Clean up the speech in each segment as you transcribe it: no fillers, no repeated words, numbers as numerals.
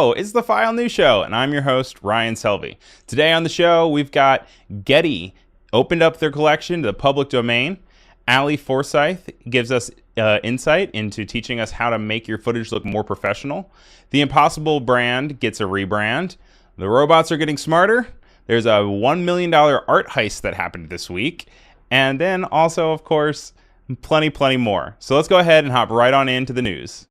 Hello, it's the File News Show, and I'm your host, Ryan Selvy. Today on the show, we've got Getty opened up their collection to the public domain. Ali Forsyth gives us insight into teaching us how to make your footage look more professional. The Impossible brand gets a rebrand. The robots are getting smarter. There's a $1 million art heist that happened this week. And then also, of course, plenty more. So let's go ahead and hop right on into the news.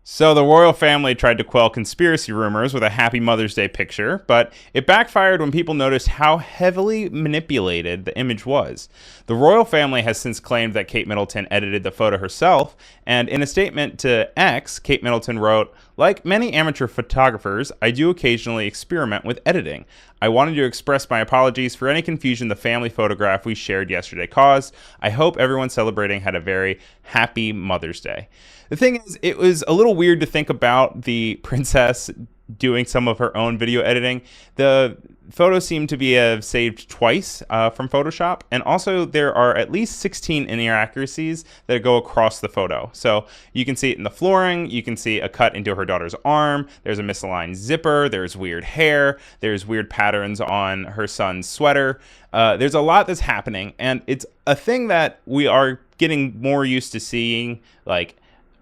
So the royal family tried to quell conspiracy rumors with a Happy Mother's Day picture, but it backfired when people noticed how heavily manipulated the image was. The royal family has since claimed that Kate Middleton edited the photo herself, and in a statement to X, Kate Middleton wrote, "Like many amateur photographers, I do occasionally experiment with editing. I wanted to express my apologies for any confusion the family photograph we shared yesterday caused. I hope everyone celebrating had a very happy Mother's Day." The thing is, it was a little weird to think about the princess doing some of her own video editing. The photos seem to be saved twice from Photoshop, and also there are at least 16 inaccuracies that go across the photo. So you can see it in the flooring, you can see a cut into her daughter's arm, there's a misaligned zipper, there's weird hair, there's weird patterns on her son's sweater. There's a lot that's happening, and it's a thing that we are getting more used to seeing, like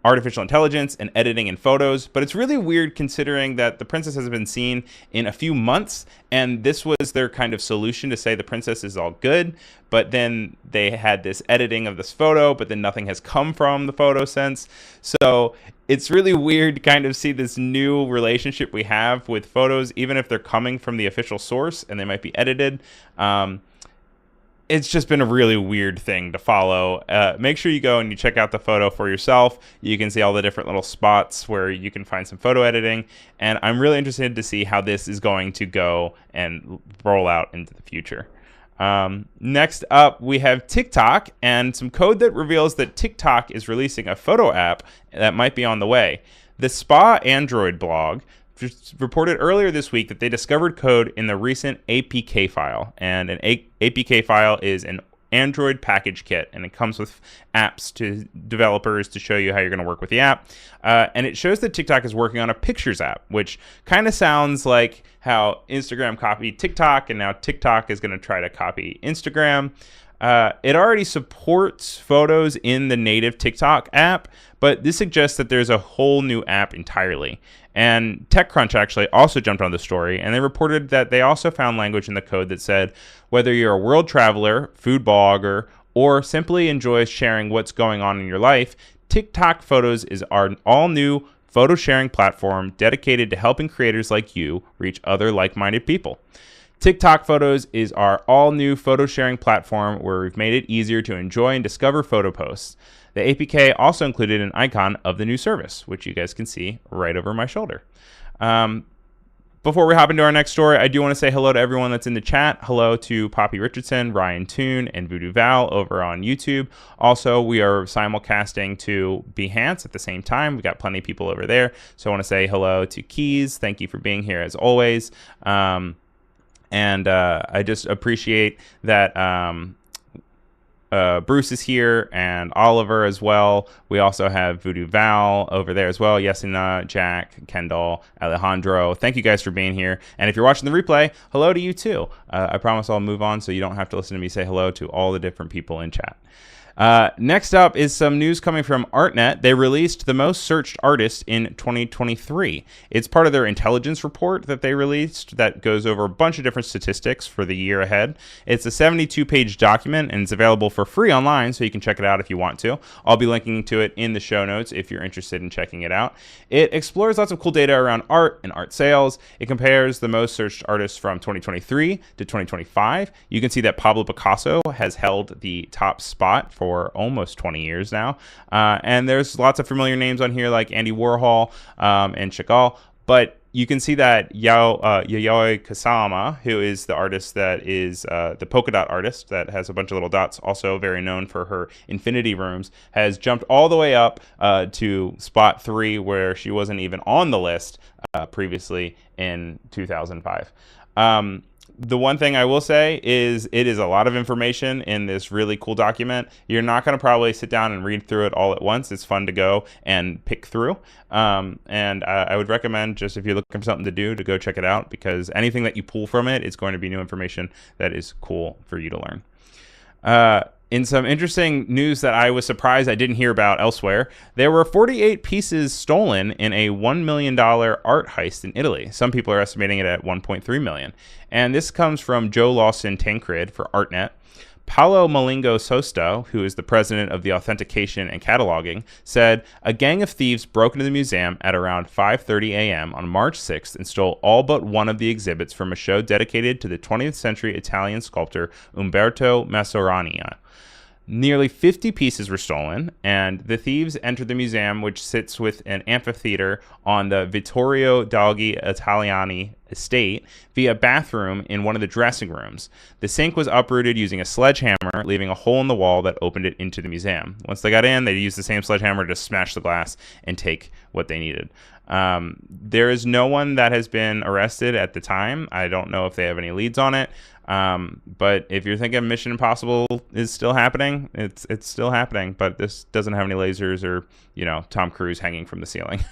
artificial intelligence and editing in photos, but it's really weird considering that the princess has been seen in a few months, and this was their kind of solution to say the princess is all good, but then they had this editing of this photo, but then nothing has come from the photo since. So it's really weird to kind of see this new relationship we have with photos, even if they're coming from the official source and they might be edited. It's just been a really weird thing to follow. Make sure you go and you check out the photo for yourself. You can see all the different little spots where you can find some photo editing. And I'm really interested to see how this is going to go and roll out into the future. Next up, we have TikTok and some code that reveals that TikTok is releasing a photo app that might be on the way. The Spa Android blog reported earlier this week that they discovered code in the recent APK file, and an APK file is an Android package kit, and it comes with apps to developers to show you how you're going to work with the app, and it shows that TikTok is working on a pictures app, which kind of sounds like how Instagram copied TikTok, and now TikTok is going to try to copy Instagram. It already supports photos in the native TikTok app, but this suggests that there's a whole new app entirely. And TechCrunch actually also jumped on the story, and they reported that they also found language in the code that said, whether you're a world traveler, food blogger, or simply enjoys sharing what's going on in your life, TikTok Photos is our all-new photo sharing platform dedicated to helping creators like you reach other like-minded people. TikTok Photos is our all-new photo sharing platform where we've made it easier to enjoy and discover photo posts. The APK also included an icon of the new service, which you guys can see right over my shoulder. Before we hop into our next story, I do want to say hello to everyone that's in the chat. Hello to Poppy Richardson, Ryan Toon, and Voodoo Val over on YouTube. Also, we are simulcasting to Behance at the same time. We got plenty of people over there. So I want to say hello to Keys. Thank you for being here as always. And I just appreciate that Bruce is here and Oliver as well. We also have Voodoo Val over there as well. Yesina, Jack, Kendall, Alejandro. Thank you guys for being here. And if you're watching the replay, hello to you too. I promise I'll move on so you don't have to listen to me say hello to all the different people in chat. Next up is some news coming from ArtNet. They released the most searched artist in 2023. It's part of their intelligence report that they released that goes over a bunch of different statistics for the year ahead. It's a 72-page document, and it's available for free online, so you can check it out if you want to. I'll be linking to it in the show notes if you're interested in checking it out. It explores lots of cool data around art and art sales. It compares the most searched artists from 2023 to 2025. You can see that Pablo Picasso has held the top spot for almost 20 years now. And there's lots of familiar names on here like Andy Warhol and Chagall, but you can see that Yayoi Kusama, who is the artist that is the polka dot artist that has a bunch of little dots, also very known for her infinity rooms, has jumped all the way up to spot 3, where she wasn't even on the list previously in 2005. The one thing I will say is it is a lot of information in this really cool document. You're not going to probably sit down and read through it all at once. It's fun to go and pick through. And I would recommend, just if you're looking for something to do, to go check it out, because anything that you pull from it is going to be new information that is cool for you to learn. In some interesting news that I was surprised I didn't hear about elsewhere, there were 48 pieces stolen in a $1 million art heist in Italy. Some people are estimating it at 1.3 million. And this comes from Joe Lawson Tancred for ArtNet. Paolo Malingo Sosto, who is the president of the Authentication and Cataloging, said a gang of thieves broke into the museum at around 5:30 a.m. on March 6th and stole all but one of the exhibits from a show dedicated to the 20th century Italian sculptor Umberto Mastroianni. Nearly 50 pieces were stolen, and the thieves entered the museum, which sits with an amphitheater on the Vittorio Dagli Italiani estate, via a bathroom in one of the dressing rooms. The sink was uprooted using a sledgehammer, leaving a hole in the wall that opened it into the museum. Once they got in, they used the same sledgehammer to smash the glass and take what they needed. There is no one that has been arrested at the time. I don't know if they have any leads on it. But if you're thinking Mission Impossible is still happening, it's still happening, but this doesn't have any lasers or, Tom Cruise hanging from the ceiling.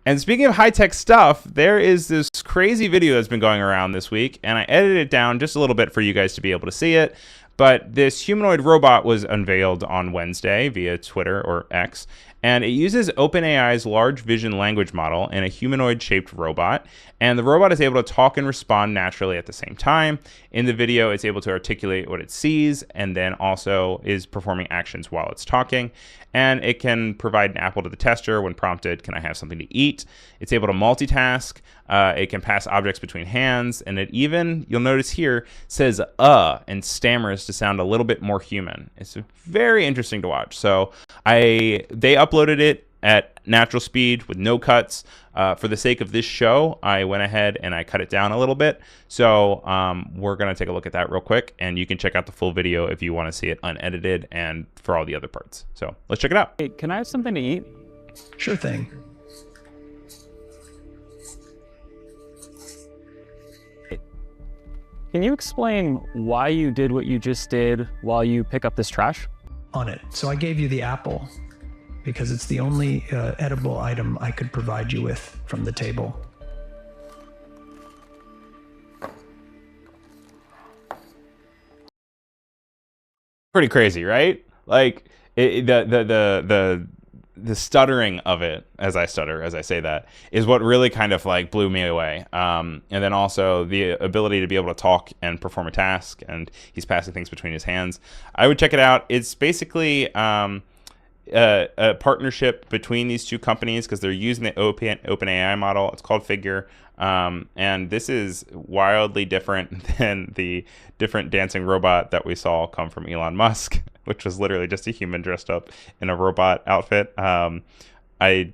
And speaking of high-tech stuff, there is this crazy video that's been going around this week, and I edited it down just a little bit for you guys to be able to see it. But this humanoid robot was unveiled on Wednesday via Twitter or X, and it uses OpenAI's large vision language model in a humanoid-shaped robot, and the robot is able to talk and respond naturally at the same time. In the video, it's able to articulate what it sees, and then also is performing actions while it's talking, and it can provide an apple to the tester when prompted, "Can I have something to eat?" It's able to multitask, it can pass objects between hands, and it even, you'll notice here, says and stammers to sound a little bit more human. It's very interesting to watch. So they uploaded it at natural speed with no cuts. For the sake of this show, I went ahead and I cut it down a little bit. So we're going to take a look at that real quick, and you can check out the full video if you want to see it unedited and for all the other parts. So let's check it out. Hey, can I have something to eat? Sure thing. Can you explain why you did what you just did while you pick up this trash? On it. So I gave you the apple because it's the only edible item I could provide you with from the table. Pretty crazy, right? Like the stuttering of it, as I say that, is what really kind of like blew me away. And then also the ability to be able to talk and perform a task, and he's passing things between his hands. I would check it out. It's basically a partnership between these two companies because they're using the OpenAI model. It's called Figure. And this is wildly different than the different dancing robot that we saw come from Elon Musk, which was literally just a human dressed up in a robot outfit. I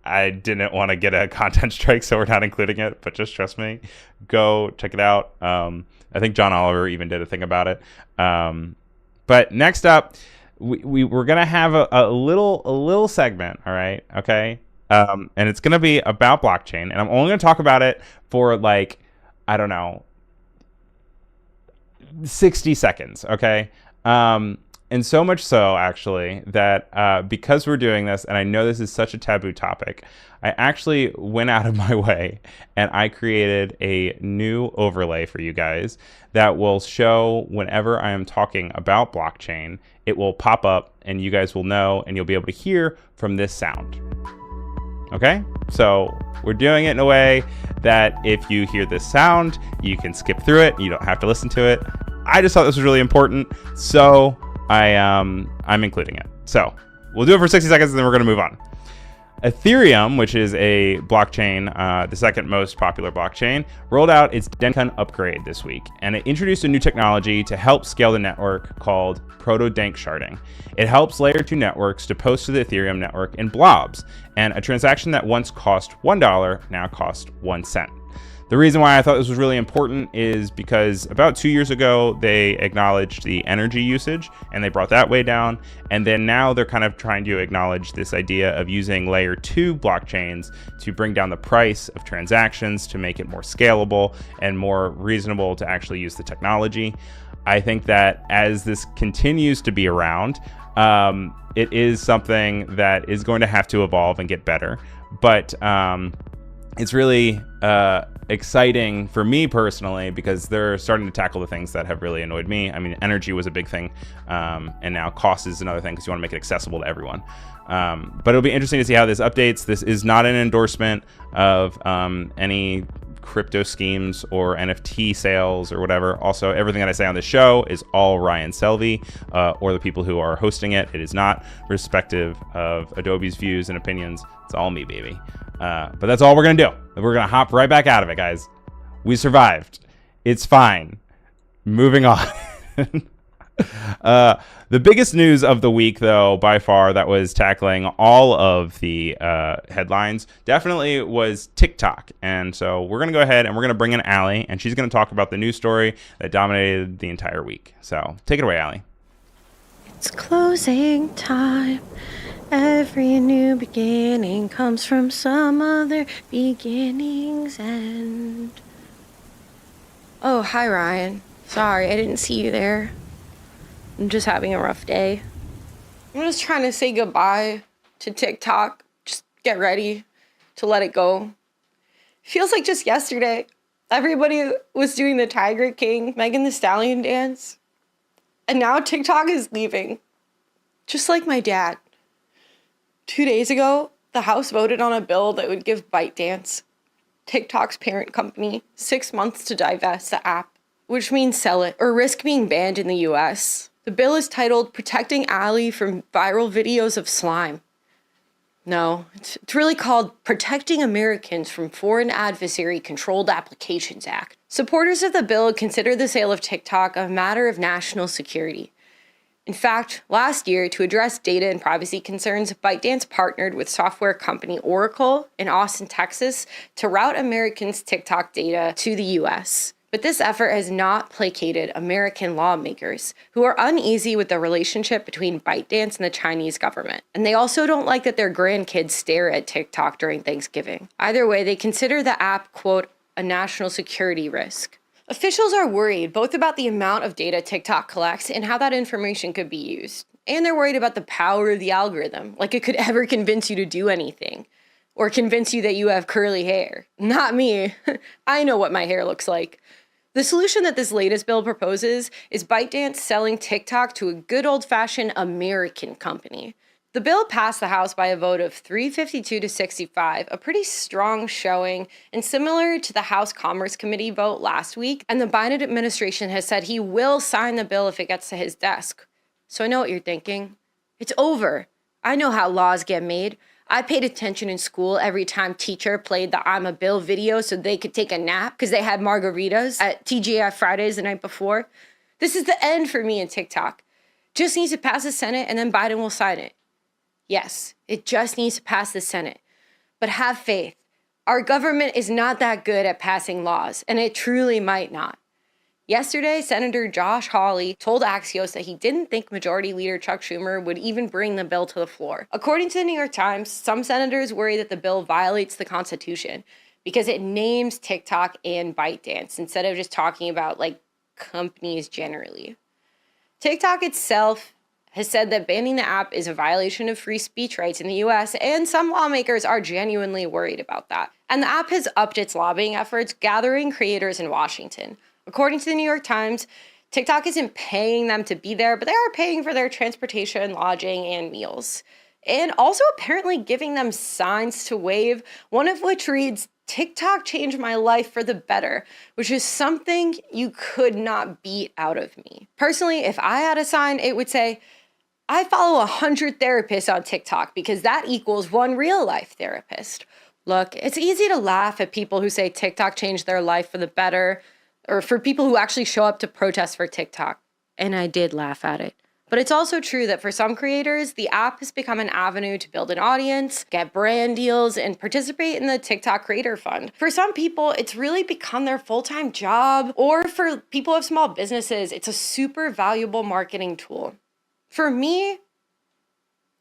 didn't want to get a content strike, so we're not including it, but just trust me, go check it out. I think John Oliver even did a thing about it. But next up, we're gonna have a little segment. All right, okay. And it's going to be about blockchain, and I'm only going to talk about it for like, I don't know, 60 seconds. Okay. And so much so actually that, because we're doing this, and I know this is such a taboo topic, I actually went out of my way and I created a new overlay for you guys that will show whenever I am talking about blockchain, it will pop up and you guys will know, and you'll be able to hear from this sound. Okay, so we're doing it in a way that if you hear this sound, you can skip through it. You don't have to listen to it. I just thought this was really important, so I'm including it. So we'll do it for 60 seconds, and then we're going to move on. Ethereum, which is a blockchain, the second most popular blockchain, rolled out its Denkan upgrade this week, and it introduced a new technology to help scale the network called proto-dank sharding. It helps layer 2 networks to post to the Ethereum network in blobs, and a transaction that once cost $1 now costs 1 cent. The reason why I thought this was really important is because about 2 years ago, they acknowledged the energy usage and they brought that way down. And then now they're kind of trying to acknowledge this idea of using layer 2 blockchains to bring down the price of transactions, to make it more scalable and more reasonable to actually use the technology. I think that as this continues to be around, it is something that is going to have to evolve and get better. But it's really exciting for me personally because they're starting to tackle the things that have really annoyed me. I mean, energy was a big thing, and now cost is another thing because you want to make it accessible to everyone. But it'll be interesting to see how this updates. This is not an endorsement of any crypto schemes or NFT sales or whatever. Also, everything that I say on this show is all Ryan Selvy or the people who are hosting it. It is not respective of Adobe's views and opinions. It's all me, baby. But that's all we're going to do. We're going to hop right back out of it, guys. We survived. It's fine. Moving on. The biggest news of the week, though, by far, that was tackling all of the headlines, definitely was TikTok. And so we're going to go ahead and we're going to bring in Allie, and she's going to talk about the news story that dominated the entire week. So take it away, Allie. It's closing time. Every new beginning comes from some other beginning's end. Oh, hi, Ryan. Sorry, I didn't see you there. I'm just having a rough day. I'm just trying to say goodbye to TikTok. Just get ready to let it go. Feels like just yesterday, everybody was doing the Tiger King, Megan Thee Stallion dance. And now TikTok is leaving. Just like my dad. 2 days ago, the House voted on a bill that would give ByteDance, TikTok's parent company, 6 months to divest the app, which means sell it or risk being banned in the US. The bill is titled Protecting Ally from Viral Videos of Slime. No, it's really called Protecting Americans from Foreign Adversary Controlled Applications Act. Supporters of the bill consider the sale of TikTok a matter of national security. In fact, last year, to address data and privacy concerns, ByteDance partnered with software company Oracle in Austin, Texas, to route Americans' TikTok data to the US. But this effort has not placated American lawmakers, who are uneasy with the relationship between ByteDance and the Chinese government. And they also don't like that their grandkids stare at TikTok during Thanksgiving. Either way, they consider the app, quote, a national security risk. Officials are worried both about the amount of data TikTok collects and how that information could be used. And they're worried about the power of the algorithm, like it could ever convince you to do anything. Or convince you that you have curly hair. Not me. I know what my hair looks like. The solution that this latest bill proposes is ByteDance selling TikTok to a good old-fashioned American company. The bill passed the House by a vote of 352 to 65, a pretty strong showing, and similar to the House Commerce Committee vote last week, and the Biden administration has said he will sign the bill if it gets to his desk. So I know what you're thinking. It's over. I know how laws get made. I paid attention in school every time teacher played the I'm a Bill video so they could take a nap because they had margaritas at TGI Fridays the night before. This is the end for me and TikTok. Just needs to pass the Senate and then Biden will sign it. Yes, it just needs to pass the Senate. But have faith. Our government is not that good at passing laws, and it truly might not. Yesterday, Senator Josh Hawley told Axios that he didn't think Majority Leader Chuck Schumer would even bring the bill to the floor. According to the New York Times, some senators worry that the bill violates the Constitution because it names TikTok and ByteDance instead of just talking about, companies generally. TikTok itself has said that banning the app is a violation of free speech rights in the US, and some lawmakers are genuinely worried about that. And the app has upped its lobbying efforts, gathering creators in Washington. According to the New York Times, TikTok isn't paying them to be there, but they are paying for their transportation, lodging, and meals. And also apparently giving them signs to wave, one of which reads, TikTok changed my life for the better, which is something you could not beat out of me. Personally, if I had a sign, it would say, I follow 100 therapists on TikTok because that equals one real life therapist. Look, it's easy to laugh at people who say TikTok changed their life for the better, or for people who actually show up to protest for TikTok. And I did laugh at it. But it's also true that for some creators, the app has become an avenue to build an audience, get brand deals, and participate in the TikTok Creator Fund. For some people, it's really become their full-time job, or for people who have small businesses, it's a super valuable marketing tool. For me,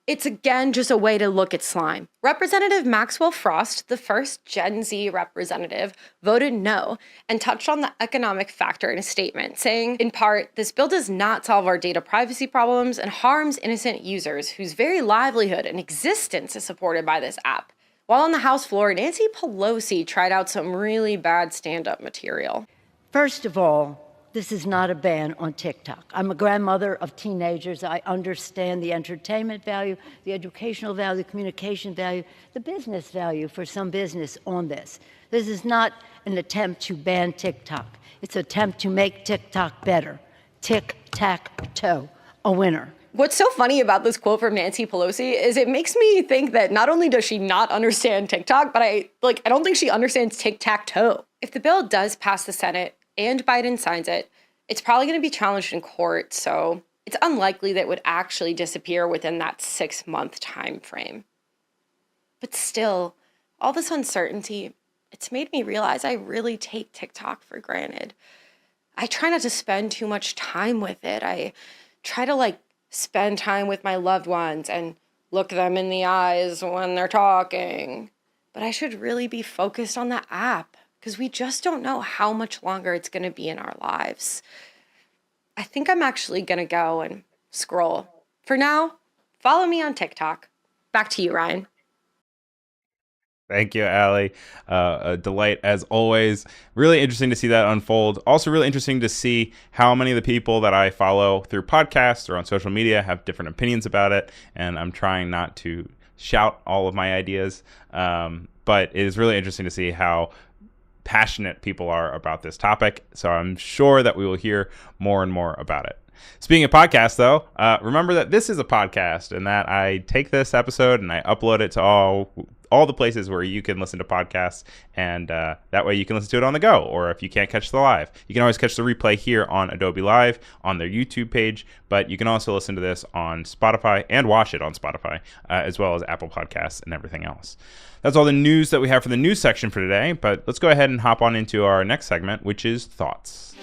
it's again just a way to look at slime. Representative Maxwell Frost, the first Gen Z representative, voted no and touched on the economic factor in a statement, saying, in part, this bill does not solve our data privacy problems and harms innocent users whose very livelihood and existence is supported by this app. While on the House floor, Nancy Pelosi tried out some really bad stand-up material. First of all, this is not a ban on TikTok. I'm a grandmother of teenagers. I understand the entertainment value, the educational value, the communication value, the business value for some business on this. This is not an attempt to ban TikTok. It's an attempt to make TikTok better. Tic-tac-toe, a winner. What's so funny about this quote from Nancy Pelosi is it makes me think that not only does she not understand TikTok, but I don't think she understands tic-tac-toe. If the bill does pass the Senate and Biden signs it, it's probably going to be challenged in court, so it's unlikely that it would actually disappear within that 6-month time frame. But still, all this uncertainty, it's made me realize I really take TikTok for granted. I try not to spend too much time with it. I try to spend time with my loved ones and look them in the eyes when they're talking. But I should really be focused on the app, because we just don't know how much longer it's going to be in our lives. I think I'm actually going to go and scroll. For now, follow me on TikTok. Back to you, Ryan. Thank you, Allie. A delight as always. Really interesting to see that unfold. Also really interesting to see how many of the people that I follow through podcasts or on social media have different opinions about it. And I'm trying not to shout all of my ideas. But it is really interesting to see how passionate people are about this topic. So I'm sure that we will hear more and more about it. Speaking of podcasts, though, remember that this is a podcast and that I take this episode and I upload it to all the places where you can listen to podcasts, and that way you can listen to it on the go, or if you can't catch the live, you can always catch the replay here on Adobe Live on their YouTube page, but you can also listen to this on Spotify and watch it on Spotify, as well as Apple Podcasts and everything else. That's all the news that we have for the news section for today, but let's go ahead and hop on into our next segment, which is Thoughts.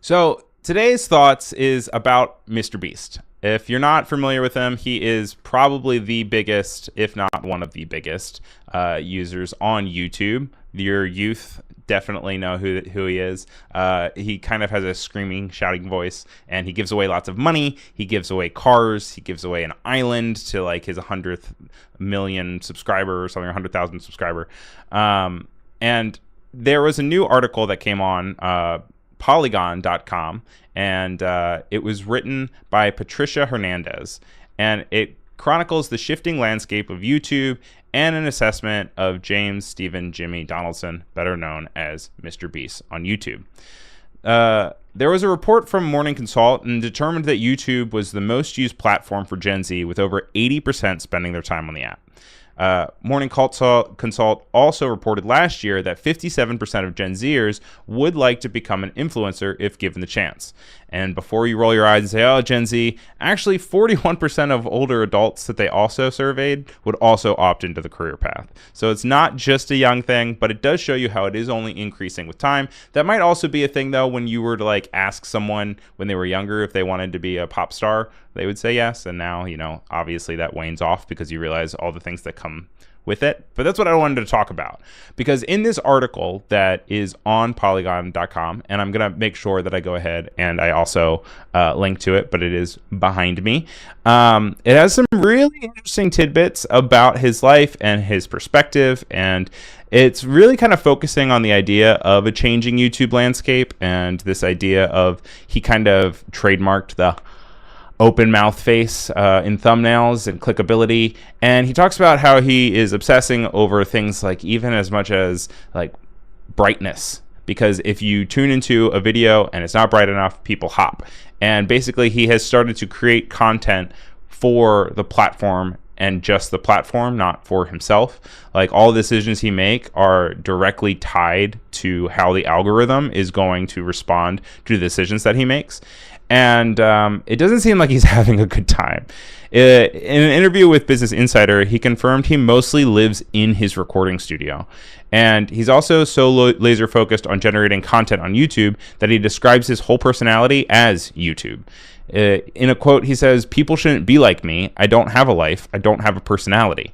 So today's Thoughts is about Mr. Beast. If you're not familiar with him, he is probably the biggest, if not one of the biggest, users on YouTube. Your youth definitely know who he is. He kind of has a screaming, shouting voice, and he gives away lots of money. He gives away cars. He gives away an island to his 100th million subscriber or something, 100,000 subscriber. And there was a new article that came on Polygon.com, and it was written by Patricia Hernandez, and it chronicles the shifting landscape of YouTube and an assessment of James Stephen Jimmy Donaldson, better known as Mr. Beast on YouTube. There was a report from Morning Consult and determined that YouTube was the most used platform for Gen Z, with over 80% spending their time on the app. Morning Consult also reported last year that 57% of Gen Zers would like to become an influencer if given the chance. And before you roll your eyes and say, oh, Gen Z, actually 41% of older adults that they also surveyed would also opt into the career path. So it's not just a young thing, but it does show you how it is only increasing with time. That might also be a thing, though, when you were to ask someone when they were younger if they wanted to be a pop star, they would say yes. And now, obviously that wanes off because you realize all the things that come with it. But that's what I wanted to talk about, because in this article that is on Polygon.com, and I'm going to make sure that I go ahead and I also link to it, but it is behind me. It has some really interesting tidbits about his life and his perspective, and it's really kind of focusing on the idea of a changing YouTube landscape and this idea of he kind of trademarked the open mouth face in thumbnails and clickability, and he talks about how he is obsessing over things even as much as brightness, because if you tune into a video and it's not bright enough, people hop. And basically he has started to create content for the platform and just the platform, not for himself. Like, all the decisions he make are directly tied to how the algorithm is going to respond to the decisions that he makes. And it doesn't seem like he's having a good time. In an interview with Business Insider, he confirmed he mostly lives in his recording studio. And he's also so laser focused on generating content on YouTube that he describes his whole personality as YouTube. In a quote, he says, "People shouldn't be like me. I don't have a life. I don't have a personality."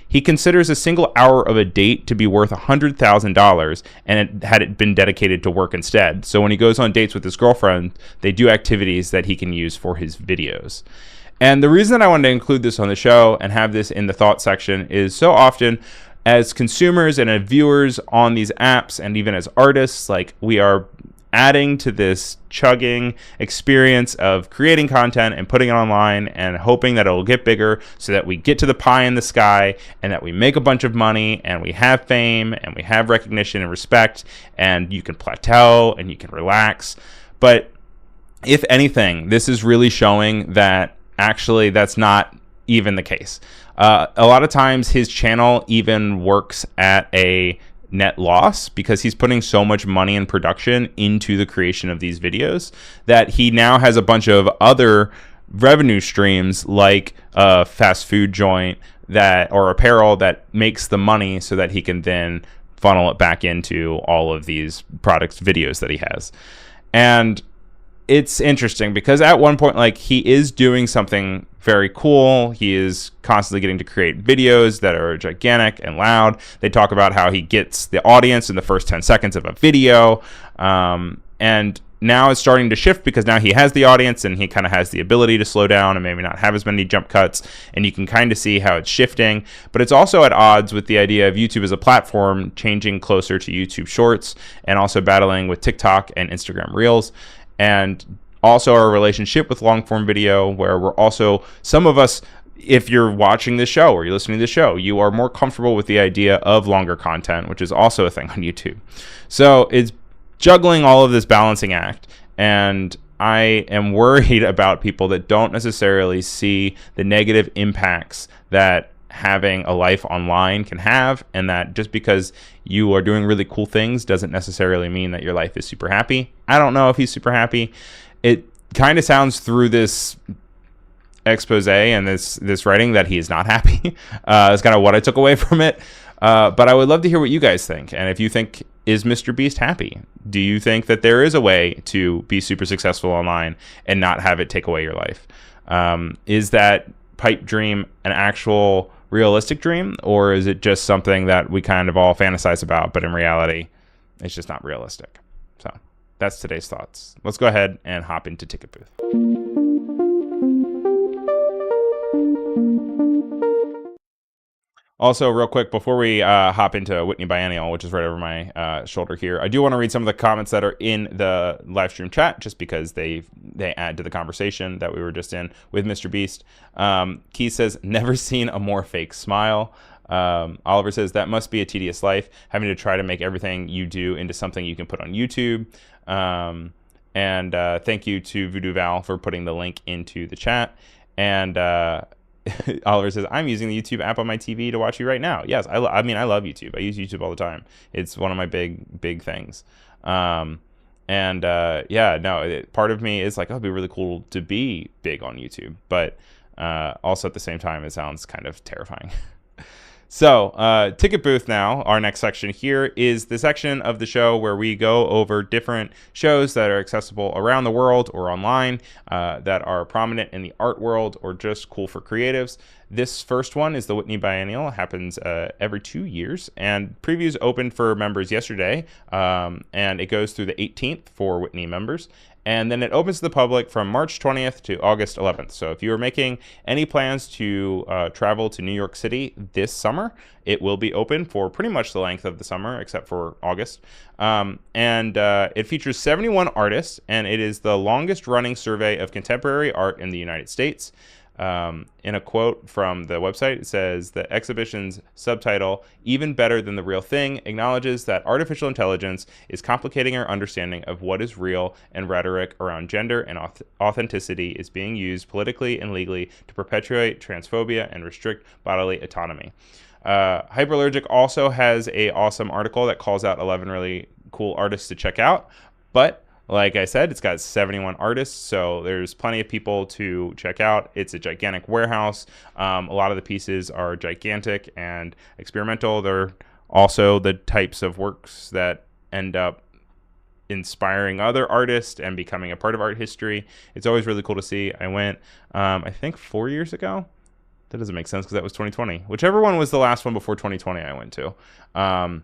He considers a single hour of a date to be worth $100,000, and had it been dedicated to work instead. So when he goes on dates with his girlfriend, they do activities that he can use for his videos. And the reason I wanted to include this on the show and have this in the thought section is so often as consumers and as viewers on these apps, and even as artists, like, we are adding to this chugging experience of creating content and putting it online and hoping that it will get bigger so that we get to the pie in the sky and that we make a bunch of money and we have fame and we have recognition and respect, and you can plateau and you can relax. But if anything, this is really showing that actually that's not even the case. A lot of times his channel even works at a net loss because he's putting so much money and production into the creation of these videos that he now has a bunch of other revenue streams, like a fast food joint that, or apparel, that makes the money so that he can then funnel it back into all of these products videos that he has. And it's interesting because at one point, like, he is doing something very cool. He is constantly getting to create videos that are gigantic and loud. They talk about how he gets the audience in the first 10 seconds of a video. And now it's starting to shift because now he has the audience and he kind of has the ability to slow down and maybe not have as many jump cuts. And you can kind of see how it's shifting. But it's also at odds with the idea of YouTube as a platform changing closer to YouTube Shorts, and also battling with TikTok and Instagram Reels. And also our relationship with long form video, where we're also, some of us, if you're watching this show or you're listening to the show, you are more comfortable with the idea of longer content, which is also a thing on YouTube. So it's juggling all of this balancing act. And I am worried about people that don't necessarily see the negative impacts that having a life online can have, and that just because you are doing really cool things doesn't necessarily mean that your life is super happy. I don't know if he's super happy. It kind of sounds through this expose and this writing that he is not happy. That's kind of what I took away from it. But I would love to hear what you guys think. And if you think, is Mr. Beast happy? Do you think that there is a way to be super successful online and not have it take away your life? Is that pipe dream an actual realistic dream, or is it just something that we kind of all fantasize about, but in reality it's just not realistic? So that's today's thoughts. Let's go ahead and hop into Ticketbooth. Also, real quick, before we hop into Whitney Biennial, which is right over my shoulder here, I do want to read some of the comments that are in the live stream chat, just because they add to the conversation that we were just in with Mr. Beast. Keith says, never seen a more fake smile. Oliver says, that must be a tedious life, having to try to make everything you do into something you can put on YouTube. And thank you to Voodoo Val for putting the link into the chat. And Oliver says, I'm using the YouTube app on my TV to watch you right now. Yes, I love YouTube. I use YouTube all the time. It's one of my big things. Part of me is like, oh, it'd be really cool to be big on YouTube. But also at the same time, it sounds kind of terrifying. So, Ticketbooth now, our next section here, is the section of the show where we go over different shows that are accessible around the world or online, that are prominent in the art world or just cool for creatives. This first one is the Whitney Biennial. It happens every 2 years, and previews opened for members yesterday, and it goes through the 18th for Whitney members. And then it opens to the public from March 20th to August 11th. So if you are making any plans to travel to New York City this summer, it will be open for pretty much the length of the summer, except for August. It features 71 artists, and it is the longest running survey of contemporary art in the United States. In a quote from the website, it says the exhibition's subtitle, "Even Better Than the Real Thing," acknowledges that artificial intelligence is complicating our understanding of what is real, and rhetoric around gender and authenticity is being used politically and legally to perpetuate transphobia and restrict bodily autonomy. Hyperlergic also has a awesome article that calls out 11 really cool artists to check out, but like I said, it's got 71 artists, so there's plenty of people to check out. It's a gigantic warehouse. A lot of the pieces are gigantic and experimental. They're also the types of works that end up inspiring other artists and becoming a part of art history. It's always really cool to see. I went, I think 4 years ago. That doesn't make sense because that was 2020. Whichever one was the last one before 2020 I went to. And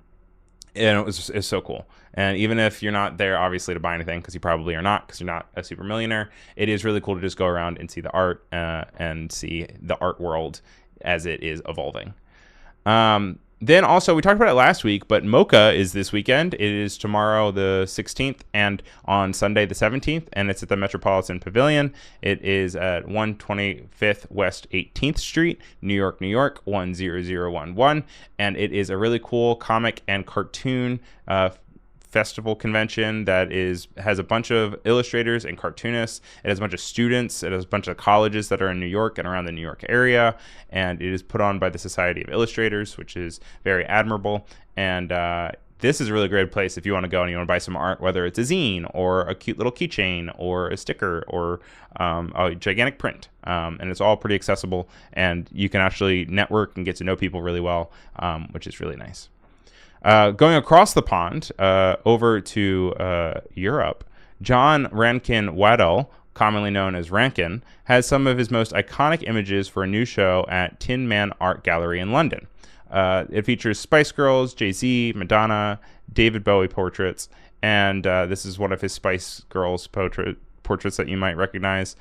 it's so cool. And even if you're not there, obviously, to buy anything, because you probably are not, because you're not a super millionaire, it is really cool to just go around and see the art and see the art world as it is evolving. Then also, we talked about it last week, but MoCA is this weekend. It is tomorrow, the 16th, and on Sunday, the 17th, and it's at the Metropolitan Pavilion. It is at 125th West 18th Street, New York, New York, 10011, and it is a really cool comic and cartoon festival convention that has a bunch of illustrators and cartoonists. It has a bunch of students. It has a bunch of colleges that are in New York and around the New York area, and it is put on by the Society of Illustrators, which is very admirable. And this is a really great place if you want to go and you want to buy some art, whether it's a zine or a cute little keychain or a sticker or a gigantic print. And it's all pretty accessible, and you can actually network and get to know people really well, which is really nice. Going across the pond over to Europe, John Rankin Waddell, commonly known as Rankin, has some of his most iconic images for a new show at Tin Man Art Gallery in London. It features Spice Girls, Jay-Z, Madonna, David Bowie portraits, and this is one of his Spice Girls portraits that you might recognize.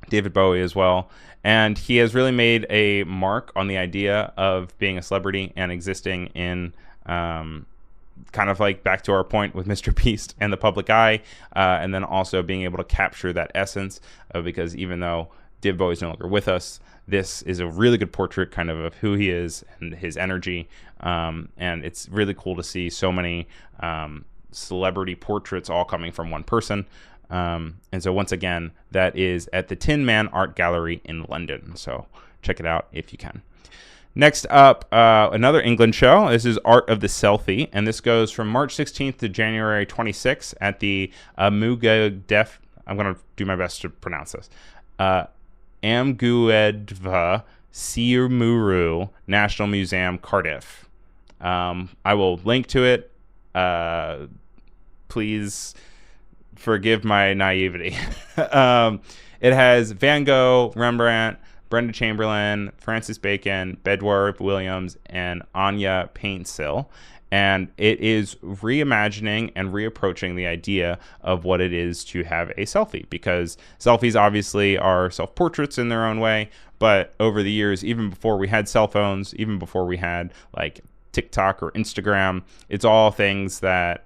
David Bowie as well. And he has really made a mark on the idea of being a celebrity and existing in kind of like back to our point with Mr. Beast and the public eye, and then also being able to capture that essence because even though David Bowie is no longer with us, this is a really good portrait kind of who he is and his energy. And it's really cool to see so many celebrity portraits all coming from one person. And so once again, that is at the Tin Man Art Gallery in London. So check it out if you can. Next up, another England show. This is Art of the Selfie, and this goes from March 16th to January 26th at the Amugadef. I'm going to do my best to pronounce this. Amguedva Siumuru National Museum, Cardiff. I will link to it. Please forgive my naivety. It has Van Gogh, Rembrandt, Brenda Chamberlain, Francis Bacon, Bedward Williams, and Anya Paintsill. And it is reimagining and reapproaching the idea of what it is to have a selfie, because selfies obviously are self-portraits in their own way. But over the years, even before we had cell phones, even before we had like TikTok or Instagram, it's all things that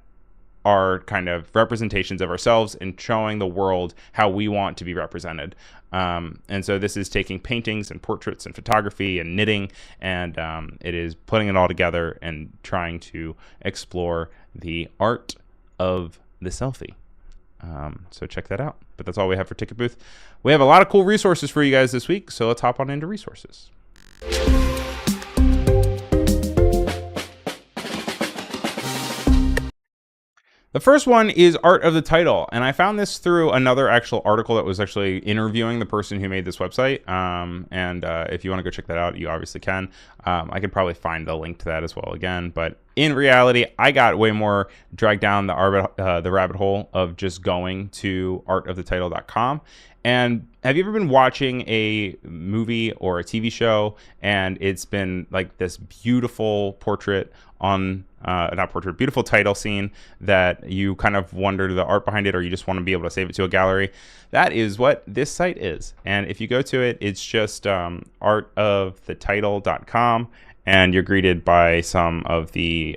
are kind of representations of ourselves and showing the world how we want to be represented. And so this is taking paintings and portraits and photography and knitting, and it is putting it all together and trying to explore the art of the selfie. So check that out. But that's all we have for Ticketbooth. We have a lot of cool resources for you guys this week, so let's hop on into resources. The first one is Art of the Title, and I found this through another actual article that was actually interviewing the person who made this website, and if you want to go check that out, you obviously can. I could probably find the link to that as well again, but in reality, I got way more dragged down the rabbit hole of just going to artofthetitle.com. And have you ever been watching a movie or a TV show and it's been like this beautiful portrait on, beautiful title scene that you kind of wonder the art behind it, or you just want to be able to save it to a gallery? That is what this site is. And if you go to it, it's just artofthetitle.com. and you're greeted by some of the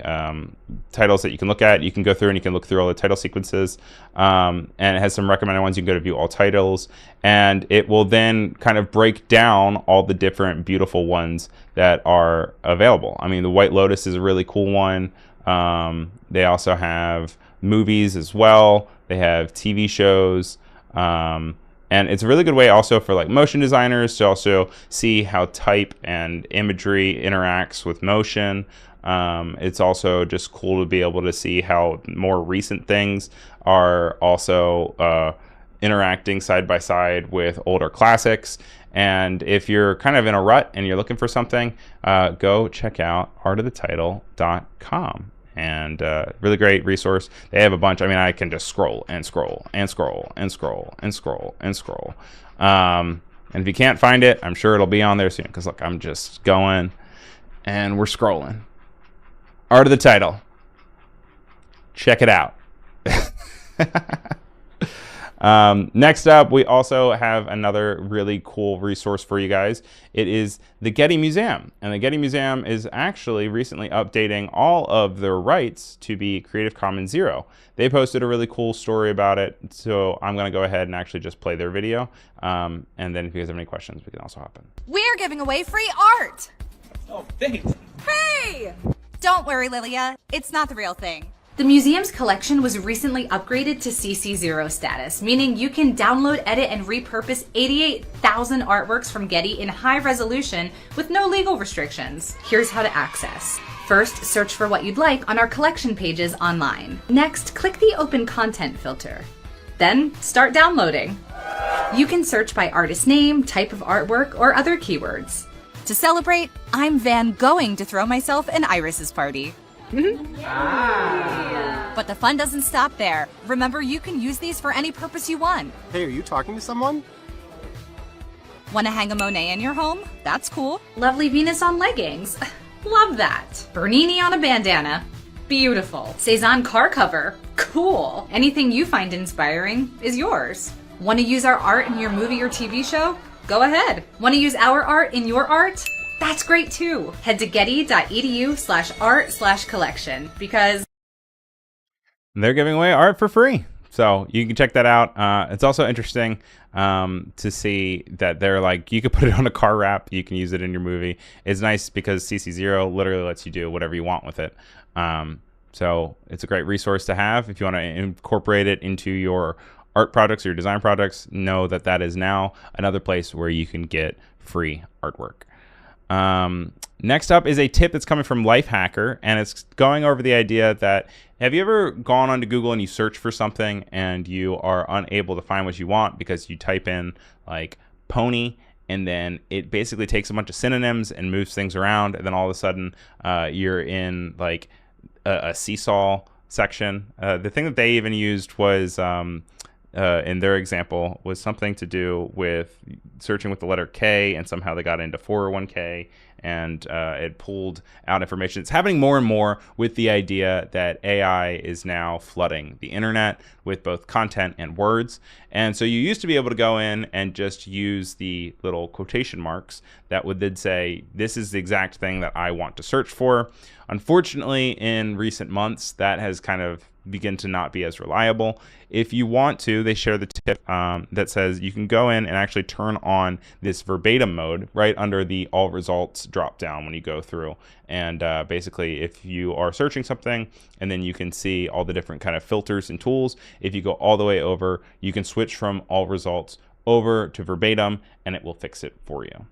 titles that you can look at. You can go through and you can look through all the title sequences, and it has some recommended ones. You can go to view all titles, and it will then kind of break down all the different beautiful ones that are available. I mean, the White Lotus is a really cool one. They also have movies as well. They have TV shows. And it's a really good way also for like motion designers to also see how type and imagery interacts with motion. It's also just cool to be able to see how more recent things are also interacting side by side with older classics. And if you're kind of in a rut and you're looking for something, go check out artofthetitle.com. And really great resource. They have a bunch. I mean, I can just scroll and scroll and scroll and scroll and scroll and scroll. And if you can't find it, I'm sure it'll be on there soon. Because look, I'm just going and we're scrolling. Art of the Title. Check it out. Next up, we also have another really cool resource for you guys. It is the Getty Museum. And the Getty Museum is actually recently updating all of their rights to be Creative Commons 0. They posted a really cool story about it, so I'm going to go ahead and actually just play their video. And then if you guys have any questions, we can also hop in. We're giving away free art! Oh, thanks. Hey! Don't worry, Lilia. It's not the real thing. The museum's collection was recently upgraded to CC0 status, meaning you can download, edit, and repurpose 88,000 artworks from Getty in high resolution with no legal restrictions. Here's how to access. First, search for what you'd like on our collection pages online. Next, click the Open Content filter. Then, start downloading. You can search by artist name, type of artwork, or other keywords. To celebrate, I'm Van going to throw myself an Iris's party. But the fun doesn't stop there. Remember, you can use these for any purpose you want. Hey, are you talking to someone? Want to hang a Monet in your home? That's cool. Lovely Venus on leggings. Love that. Bernini on a bandana. Beautiful. Cezanne car cover. Cool. Anything you find inspiring is yours. Want to use our art in your movie or TV show? Go ahead. Want to use our art in your art? That's great too. Head to getty.edu/art/collection because they're giving away art for free. So you can check that out. It's also interesting to see that they're like, you could put it on a car wrap. You can use it in your movie. It's nice because CC0 literally lets you do whatever you want with it. So it's a great resource to have. If you want to incorporate it into your art projects or your design projects, know that that is now another place where you can get free artwork. Next up is a tip that's coming from Lifehacker, and it's going over the idea that, have you ever gone onto Google and you search for something and you are unable to find what you want because you type in like pony and then it basically takes a bunch of synonyms and moves things around, and then all of a sudden you're in like a seesaw section. The thing that they even used was in their example was something to do with searching with the letter K, and somehow they got into 401k and it pulled out information. It's happening more and more with the idea that AI is now flooding the internet with both content and words. And so you used to be able to go in and just use the little quotation marks that would then say, this is the exact thing that I want to search for. Unfortunately, in recent months, that has kind of begin to not be as reliable. If you want to, they share the tip that says you can go in and actually turn on this verbatim mode right under the all results drop down when you go through. And basically, if you are searching something and then you can see all the different kind of filters and tools, if you go all the way over, you can switch from all results over to verbatim and it will fix it for you.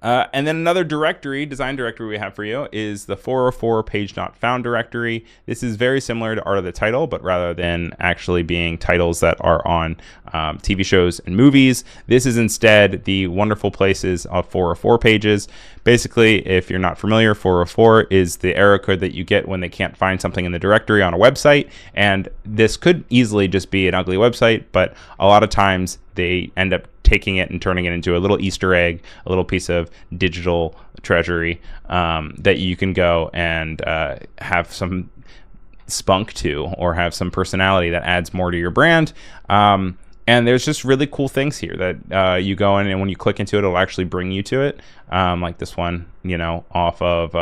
And then another directory, design directory we have for you is the 404 page not found directory. This is very similar to Art of the Title, but rather than actually being titles that are on TV shows and movies, this is instead the wonderful places of 404 pages. Basically, if you're not familiar, 404 is the error code that you get when they can't find something in the directory on a website. And this could easily just be an ugly website, but a lot of times they end up taking it and turning it into a little Easter egg, a little piece of digital treasury that you can go and have some spunk to, or have some personality that adds more to your brand. And And there's just really cool things here that you go in, and when you click into it, it'll actually bring you to it. Like this one, you know, off of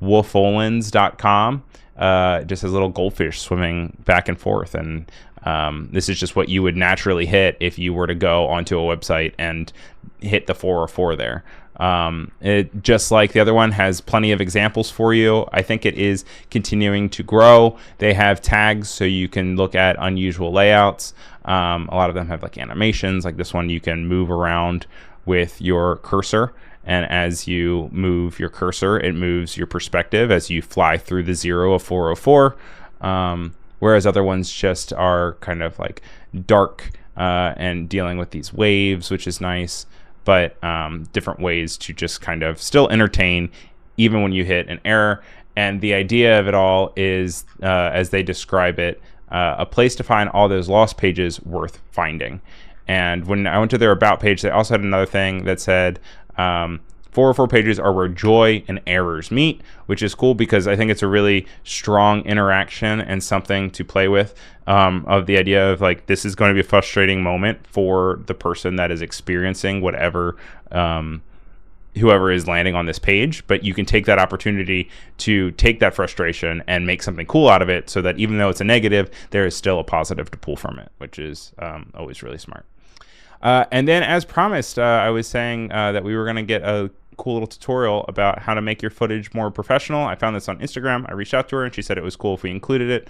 wolfolens.com. Just has little goldfish swimming back and forth. And this is just what you would naturally hit if you were to go onto a website and hit the 404 there. It, just like the other one, has plenty of examples for you. I think it is continuing to grow. They have tags so you can look at unusual layouts. A lot of them have like animations. Like this one, you can move around with your cursor, and as you move your cursor, it moves your perspective as you fly through the 0 of 404. Whereas other ones just are kind of like dark and dealing with these waves, which is nice. But different ways to just kind of still entertain even when you hit an error. And the idea of it all is, as they describe it, a place to find all those lost pages worth finding. And when I went to their About page, they also had another thing that said 404 pages are where joy and errors meet, which is cool because I think it's a really strong interaction and something to play with, of the idea of like, this is going to be a frustrating moment for the person that is experiencing whatever, whoever is landing on this page, but you can take that opportunity to take that frustration and make something cool out of it, so that even though it's a negative, there is still a positive to pull from it, which is always really smart. And then, as promised, I was saying that we were going to get a cool little tutorial about how to make your footage more professional. I found this on Instagram. I reached out to her and she said it was cool if we included it.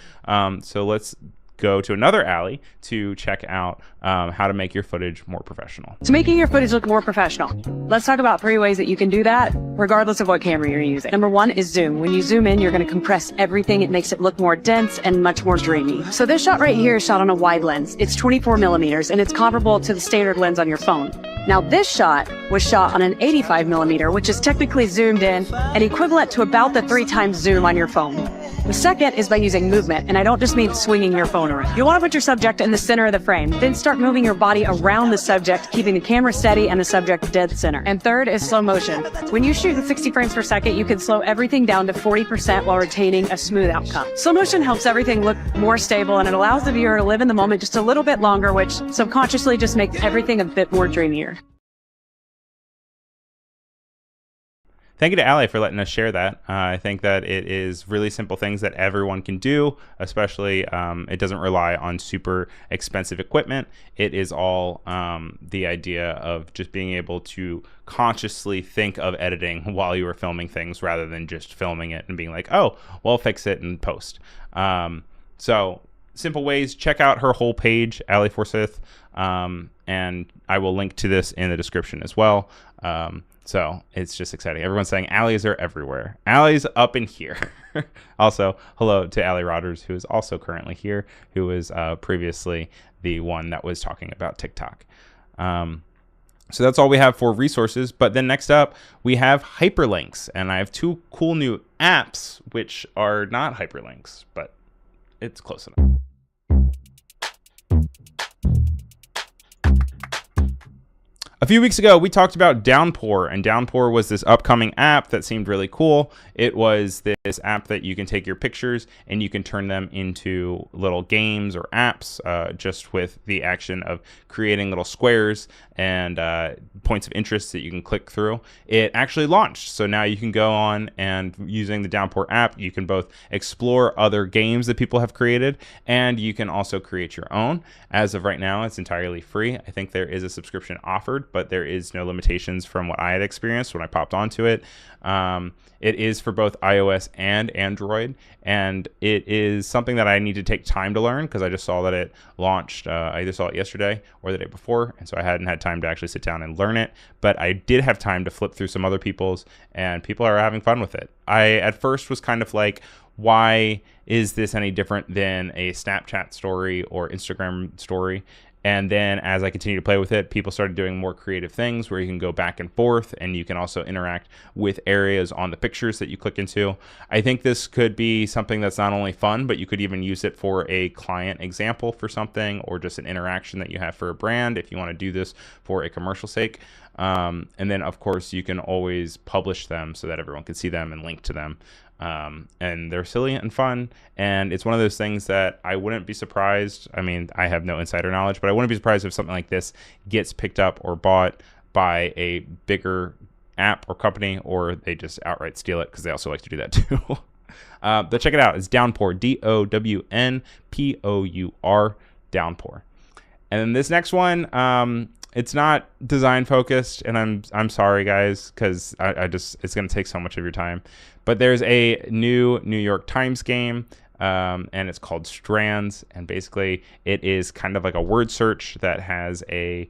So let's go to another alley to check out how to make your footage more professional. So making your footage look more professional. Let's talk about 3 ways that you can do that, regardless of what camera you're using. Number 1 is zoom. When you zoom in, you're going to compress everything. It makes it look more dense and much more dreamy. So this shot right here is shot on a wide lens. It's 24 millimeters, and it's comparable to the standard lens on your phone. Now this shot was shot on an 85 millimeter, which is technically zoomed in and equivalent to about the 3 times zoom on your phone. The second is by using movement, and I don't just mean swinging your phone around. You want to put your subject in the center of the frame, then start moving your body around the subject, keeping the camera steady and the subject dead center. And third is slow motion. When you shoot at 60 frames per second, you can slow everything down to 40% while retaining a smooth outcome. Slow motion helps everything look more stable, and it allows the viewer to live in the moment just a little bit longer, which subconsciously just makes everything a bit more dreamier. Thank you to Ali for letting us share that. I think that it is really simple things that everyone can do, especially it doesn't rely on super expensive equipment. It is all the idea of just being able to consciously think of editing while you are filming things rather than just filming it and being like, oh, well, fix it in post. So simple ways. Check out her whole page, Ali Forsyth, and I will link to this in the description as well. So it's just exciting. Everyone's saying alleys are everywhere. Alleys up in here. Also, hello to Ali Rodgers, who is also currently here, who was previously the one that was talking about TikTok. So that's all we have for resources. But then next up, we have hyperlinks. And I have 2 cool new apps, which are not hyperlinks, but it's close enough. A few weeks ago, we talked about Downpour, and Downpour was this upcoming app that seemed really cool. It was this app that you can take your pictures and you can turn them into little games or apps, just with the action of creating little squares and points of interest that you can click through. It actually launched, so now you can go on and using the Downpour app, you can both explore other games that people have created, and you can also create your own. As of right now, it's entirely free. I think there is a subscription offered, but there is no limitations from what I had experienced when I popped onto it. It is for both iOS and Android, and it is something that I need to take time to learn because I just saw that it launched. I either saw it yesterday or the day before, and so I hadn't had time to actually sit down and learn it, but I did have time to flip through some other people's, and people are having fun with it. I at first was kind of like, why is this any different than a Snapchat story or Instagram story? And then as I continue to play with it, people started doing more creative things where you can go back and forth, and you can also interact with areas on the pictures that you click into. I think this could be something that's not only fun, but you could even use it for a client example for something, or just an interaction that you have for a brand if you want to do this for a commercial sake. And then, of course, you can always publish them so that everyone can see them and link to them. And they're silly and fun, and it's one of those things that I wouldn't be surprised. I mean, I have no insider knowledge, but I wouldn't be surprised if something like this gets picked up or bought by a bigger app or company, or they just outright steal it, because they also like to do that too. But check it out. It's Downpour, DOWNPOUR, Downpour. And then this next one, it's not design focused, and I'm sorry guys, because I just, it's going to take so much of your time. But there's a new New York Times game, and it's called Strands, and basically it is kind of like a word search that has a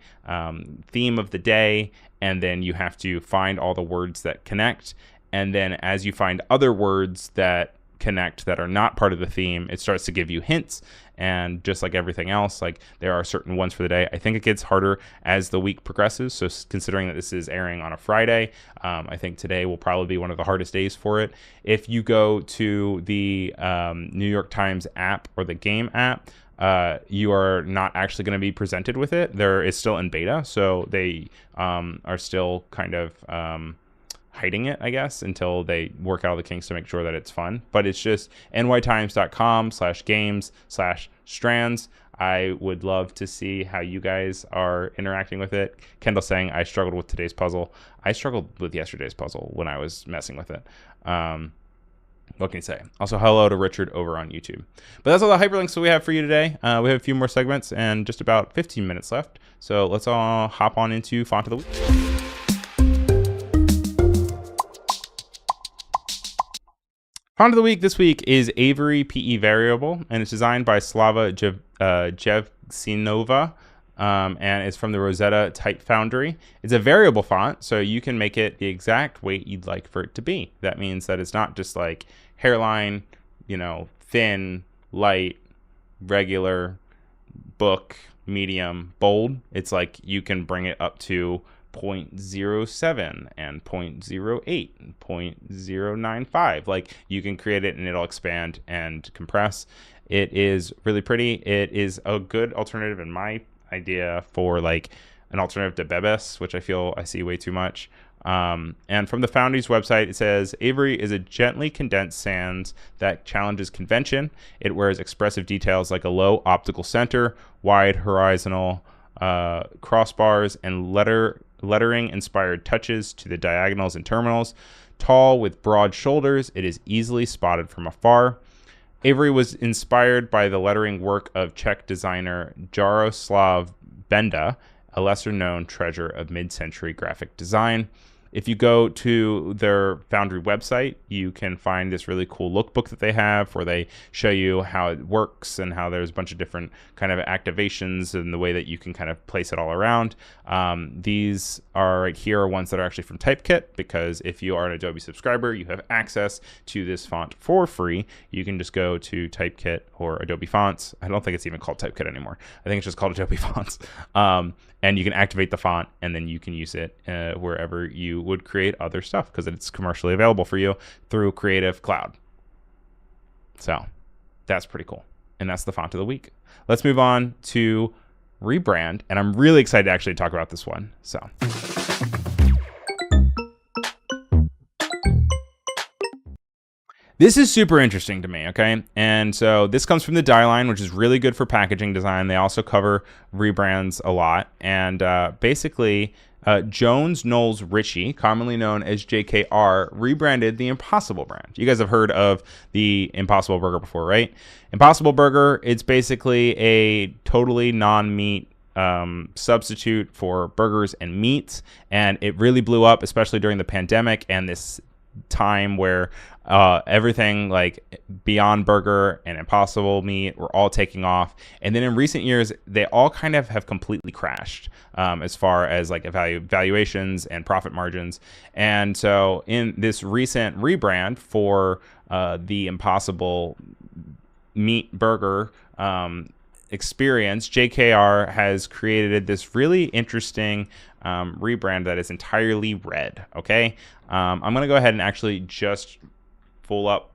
theme of the day, and then you have to find all the words that connect, and then as you find other words that connect that are not part of the theme, it starts to give you hints. And just like everything else, like there are certain ones for the day. I think it gets harder as the week progresses. So considering that this is airing on a Friday, I think today will probably be one of the hardest days for it. If you go to the New York Times app or the game app, you are not actually going to be presented with it. There is still in beta, so they are still kind of hiding it, I guess, until they work out all the kinks to make sure that it's fun. But it's just nytimes.com/games/strands. I would love to see how you guys are interacting with it. Kendall saying, I struggled with today's puzzle. I struggled with yesterday's puzzle when I was messing with it. What can you say? Also, hello to Richard over on YouTube. But that's all the hyperlinks that we have for you today. We have a few more segments and just about 15 minutes left. So let's all hop on into Font of the Week. Font of the Week this week is Avery PE Variable, and it's designed by Slava Jevsinova, and it's from the Rosetta Type Foundry. It's a variable font, so you can make it the exact weight you'd like for it to be. That means that it's not just like hairline, you know, thin, light, regular, book, medium, bold. It's like you can bring it up to 0.07 and 0.08 and 0.095. Like you can create it and it'll expand and compress. It is really pretty. It is a good alternative in my idea for like an alternative to Bebes, which I feel I see way too much. And from the Foundry's website, it says Avery is a gently condensed sans that challenges convention. It wears expressive details like a low optical center, wide horizontal crossbars, and lettering inspired touches to the diagonals and terminals. Tall with broad shoulders, it is easily spotted from afar. Avery was inspired by the lettering work of Czech designer Jaroslav Benda, a lesser-known treasure of mid-century graphic design. If you go to their Foundry website, you can find this really cool lookbook that they have where they show you how it works and how there's a bunch of different kind of activations and the way that you can kind of place it all around. These are right here are ones that are actually from Typekit, because if you are an Adobe subscriber, you have access to this font for free. You can just go to Typekit or Adobe Fonts. I don't think it's even called Typekit anymore. I think it's just called Adobe Fonts. And you can activate the font, and then you can use it wherever you would create other stuff, because it's commercially available for you through Creative Cloud. So that's pretty cool. And that's the Font of the Week. Let's move on to Rebrand. And I'm really excited to actually talk about this one. So this is super interesting to me, okay? And so this comes from the Die line, which is really good for packaging design. They also cover rebrands a lot. And basically, Jones Knowles Ritchie, commonly known as JKR, rebranded the Impossible brand. You guys have heard of the Impossible Burger before, right? Impossible Burger, it's basically a totally non-meat substitute for burgers and meats. And it really blew up, especially during the pandemic and this time where everything like Beyond Burger and Impossible Meat were all taking off, and then in recent years they all kind of have completely crashed as far as like valuations and profit margins. And so in this recent rebrand for the Impossible Meat Burger experience, JKR has created this really interesting rebrand that is entirely red. Okay, I'm gonna go ahead and actually just pull up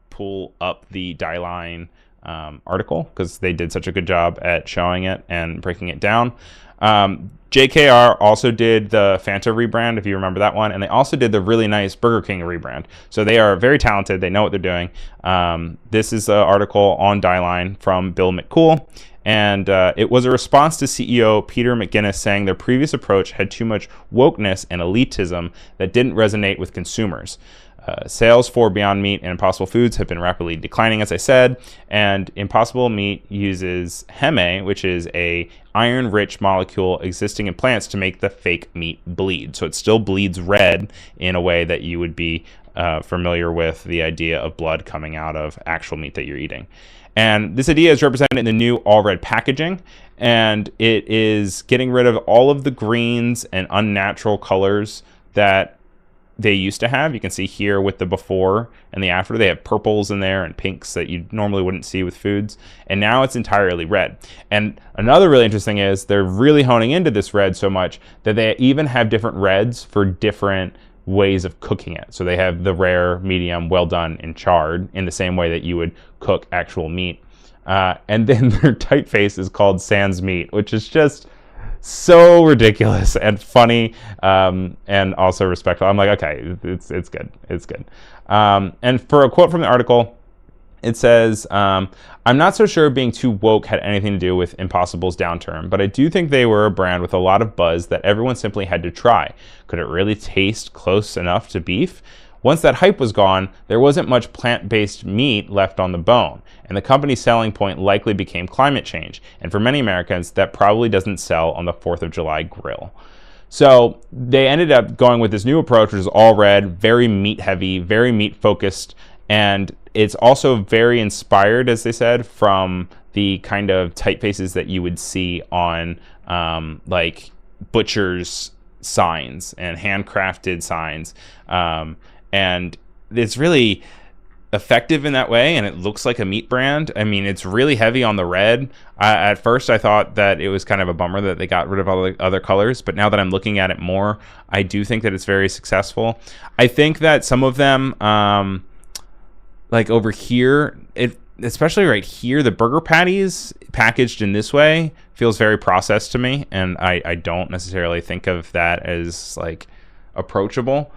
the Die line article because they did such a good job at showing it and breaking it down. JKR also did the Fanta rebrand, if you remember that one, and they also did the really nice Burger King rebrand. So they are very talented. They know what they're doing. This is an article on Dieline from Bill McCool, and it was a response to CEO Peter McGinnis saying their previous approach had too much wokeness and elitism that didn't resonate with consumers. Sales for Beyond Meat and Impossible Foods have been rapidly declining, as I said, and Impossible Meat uses heme, which is a iron-rich molecule existing in plants to make the fake meat bleed. So it still bleeds red in a way that you would be familiar with the idea of blood coming out of actual meat that you're eating. And this idea is represented in the new all-red packaging, and it is getting rid of all of the greens and unnatural colors that they used to have. You can see here with the before and the after, they have purples in there and pinks that you normally wouldn't see with foods. And now it's entirely red. And another really interesting is they're really honing into this red so much that they even have different reds for different ways of cooking it. So they have the rare, medium, well done, and charred in the same way that you would cook actual meat. And then their typeface is called Sans Meat, which is just so ridiculous and funny, and also respectful. I'm like, okay, it's good. It's good. And for a quote from the article, it says, I'm not so sure being too woke had anything to do with Impossible's downturn, but I do think they were a brand with a lot of buzz that everyone simply had to try. Could it really taste close enough to beef? Once that hype was gone, there wasn't much plant-based meat left on the bone, and the company's selling point likely became climate change. And for many Americans, that probably doesn't sell on the 4th of July grill. So they ended up going with this new approach, which is all red, very meat-heavy, very meat-focused, and it's also very inspired, as they said, from the kind of typefaces that you would see on like butchers' signs and handcrafted signs. And it's really effective in that way, and it looks like a meat brand. I mean, it's really heavy on the red. At first, I thought that it was kind of a bummer that they got rid of all the other colors, but now that I'm looking at it more, I do think that it's very successful. I think that some of them, like over here, especially right here, the burger patties packaged in this way feels very processed to me, and I don't necessarily think of that as like approachable.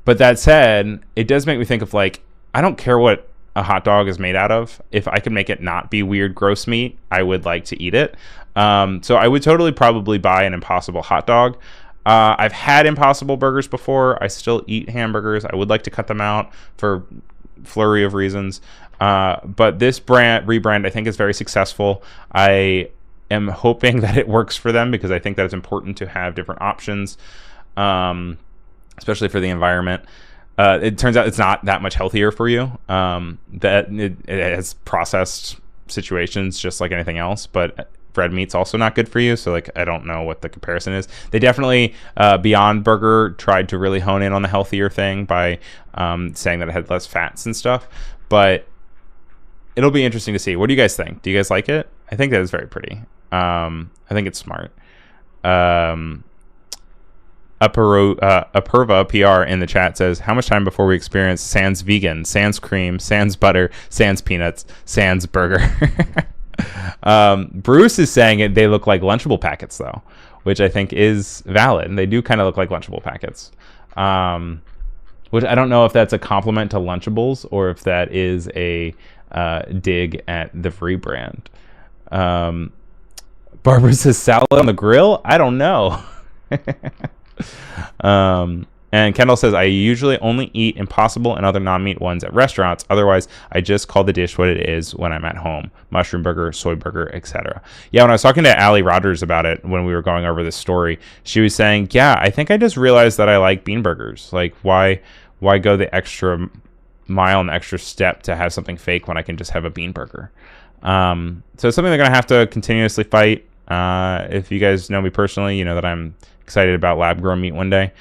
But that said, it does make me think of like, I don't care what a hot dog is made out of. If I can make it not be weird, gross meat, I would like to eat it. So I would totally probably buy an Impossible hot dog. I've had Impossible burgers before. I still eat hamburgers. I would like to cut them out for flurry of reasons. But this rebrand, I think, is very successful. I am hoping that it works for them because I think that it's important to have different options. Especially for the environment. It turns out it's not that much healthier for you. That it has processed situations just like anything else, but red meat's also not good for you. So like, I don't know what the comparison is. They definitely, Beyond Burger tried to really hone in on the healthier thing by saying that it had less fats and stuff, but it'll be interesting to see. What do you guys think? Do you guys like it? I think that is very pretty. I think it's smart. Apurva PR in the chat says, how much time before we experience sans vegan, sans cream, sans butter, sans peanuts, sans burger? Bruce is saying they look like Lunchable packets though, which I think is valid. And they do kind of look like Lunchable packets. Which I don't know if that's a compliment to Lunchables or if that is a dig at the Rebrand. Barbara says salad on the grill? I don't know. And Kendall says, I usually only eat Impossible and other non-meat ones at restaurants. Otherwise, I just call the dish what it is when I'm at home. Mushroom burger, soy burger, etc. Yeah, when I was talking to Allie Rogers about it when we were going over this story, she was saying, yeah, I think I just realized that I like bean burgers. Like, why go the extra mile and the extra step to have something fake when I can just have a bean burger? So it's something they're going to have to continuously fight. If you guys know me personally, you know that I'm excited about lab-grown meat one day.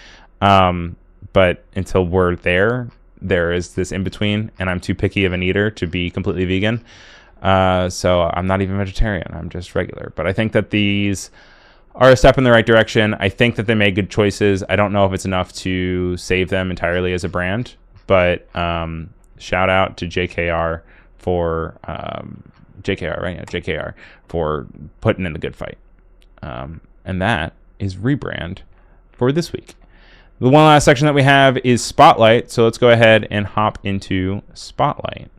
But until we're there is this in-between, and I'm too picky of an eater to be completely vegan. So I'm not even vegetarian. I'm just regular. But I think that these are a step in the right direction. I think that they made good choices. I don't know if it's enough to save them entirely as a brand, but shout out to JKR for JKR, right? Yeah, JKR for putting in the good fight. And that is Rebrand for this week. The one last section that we have is Spotlight. So let's go ahead and hop into Spotlight.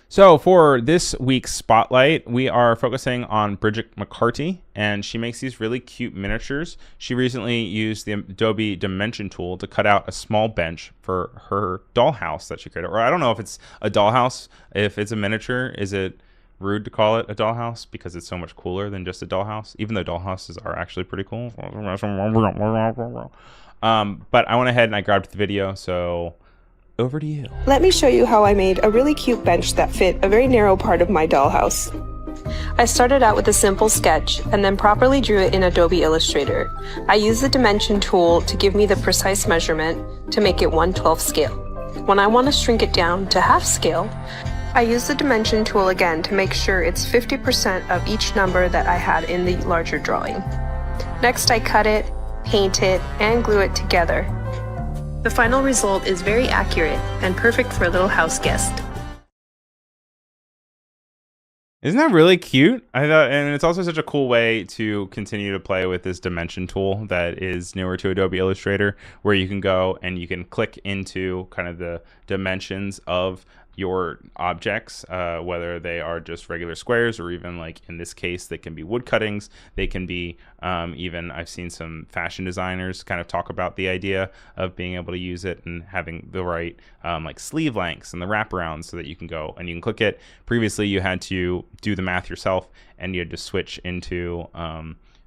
So for this week's Spotlight, we are focusing on Bridget McCarty, and she makes these really cute miniatures. She recently used the Adobe Dimension tool to cut out a small bench for her dollhouse that she created. Or I don't know if it's a dollhouse. If it's a miniature, is it rude to call it a dollhouse because it's so much cooler than just a dollhouse, even though dollhouses are actually pretty cool. But I went ahead and I grabbed the video, so over to you. Let me show you how I made a really cute bench that fit a very narrow part of my dollhouse. I started out with a simple sketch and then properly drew it in Adobe Illustrator. I used the Dimension tool to give me the precise measurement to make it 1/12 scale. When I want to shrink it down to half scale, I use the Dimension tool again to make sure it's 50% of each number that I had in the larger drawing. Next, I cut it, paint it, and glue it together. The final result is very accurate and perfect for a little house guest. Isn't that really cute? I thought, and it's also such a cool way to continue to play with this Dimension tool that is newer to Adobe Illustrator, where you can go and you can click into kind of the dimensions of your objects, whether they are just regular squares or even, like in this case, they can be wood cuttings. They can be even, I've seen some fashion designers kind of talk about the idea of being able to use it and having the right like sleeve lengths and the wraparounds so that you can go and you can click it. Previously, you had to do the math yourself and you had to switch into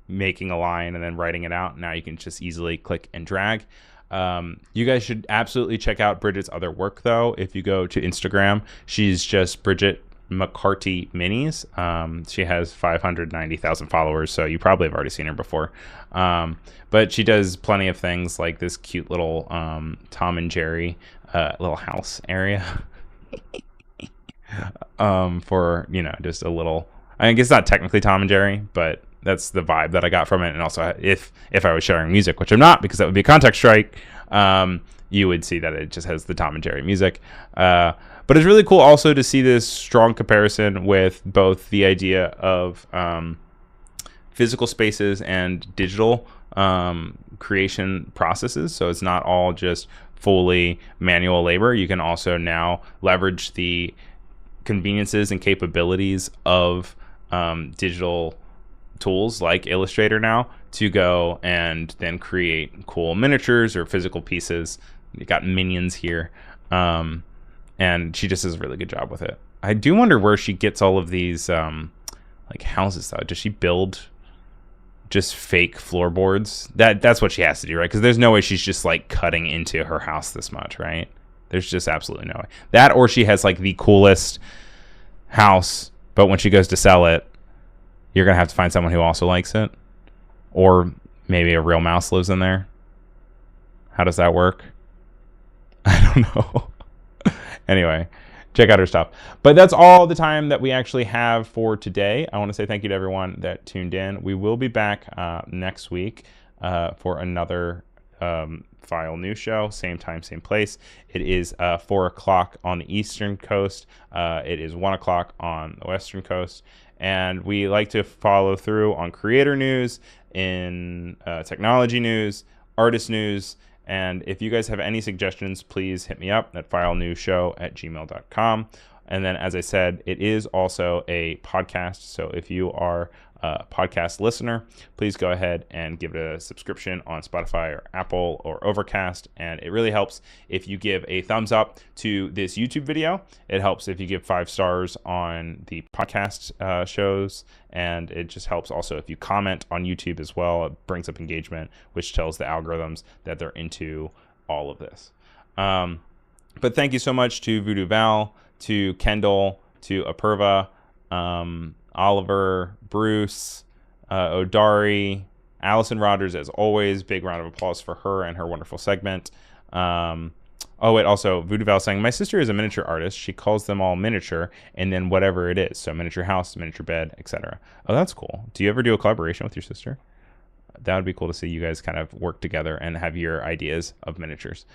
making a line and then writing it out. Now you can just easily click and drag. You guys should absolutely check out Bridget's other work, though. If you go to Instagram, she's just Bridget McCarty Minis. She has 590,000 followers, so you probably have already seen her before. But she does plenty of things like this cute little Tom and Jerry little house area for, you know, just a little. I guess it's not technically Tom and Jerry, but that's the vibe that I got from it. And also, if I was sharing music, which I'm not, because that would be a context strike, you would see that it just has the Tom and Jerry music. But it's really cool also to see this strong comparison with both the idea of physical spaces and digital creation processes. So it's not all just fully manual labor. You can also now leverage the conveniences and capabilities of digital tools like Illustrator now to go and then create cool miniatures or physical pieces. You got minions here, and she just does a really good job with it. I do wonder where she gets all of these like houses though. Does she build just fake floorboards? That's what she has to do, right? Because there's no way she's just like cutting into her house this much, right? There's just absolutely no way. That, or she has like the coolest house, but when she goes to sell it, you're going to have to find someone who also likes it. Or maybe a real mouse lives in there. How does that work? I don't know. Anyway, check out her stuff. But that's all the time that we actually have for today. I want to say thank you to everyone that tuned in. We will be back next week for another File News show. Same time, same place. It is 4 o'clock on the Eastern Coast. It is 1 o'clock on the Western Coast. And we like to follow through on creator news, in technology news, artist news. And if you guys have any suggestions, please hit me up at filenewsshow@gmail.com. And then, as I said, it is also a podcast. So if you are a podcast listener, please go ahead and give it a subscription on Spotify or Apple or Overcast. And it really helps if you give a thumbs up to this YouTube video. It helps if you give 5 stars on the podcast shows. And it just helps also if you comment on YouTube as well. It brings up engagement, which tells the algorithms that they're into all of this. But thank you so much to Voodoo Val, to Kendall, to Apurva, Oliver, Bruce, Odari, Allison Rogers, as always. Big round of applause for her and her wonderful segment. Oh, wait, also, Voodoo Val saying, my sister is a miniature artist. She calls them all miniature and then whatever it is. So miniature house, miniature bed, etc. Oh, that's cool. Do you ever do a collaboration with your sister? That would be cool to see you guys kind of work together and have your ideas of miniatures.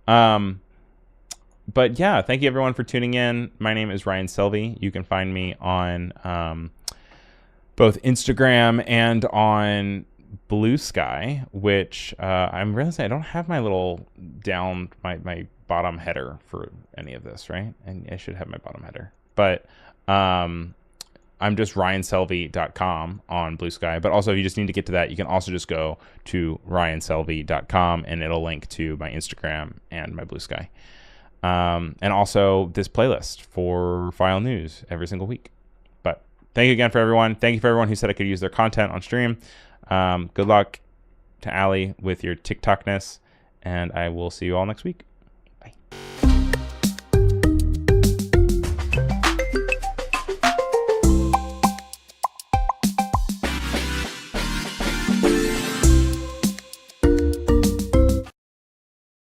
But yeah, thank you everyone for tuning in. My name is Ryan Selvy. You can find me on both Instagram and on Blue Sky, which I'm realizing I don't have my little my bottom header for any of this, right? And I should have my bottom header. But I'm just ryanselvy.com on Blue Sky. But also, if you just need to get to that, you can also just go to ryanselvy.com and it'll link to my Instagram and my Blue Sky. And also this playlist for File News every single week. But thank you again for everyone. Thank you for everyone who said I could use their content on stream. Good luck to Allie with your TikTokness, and I will see you all next week.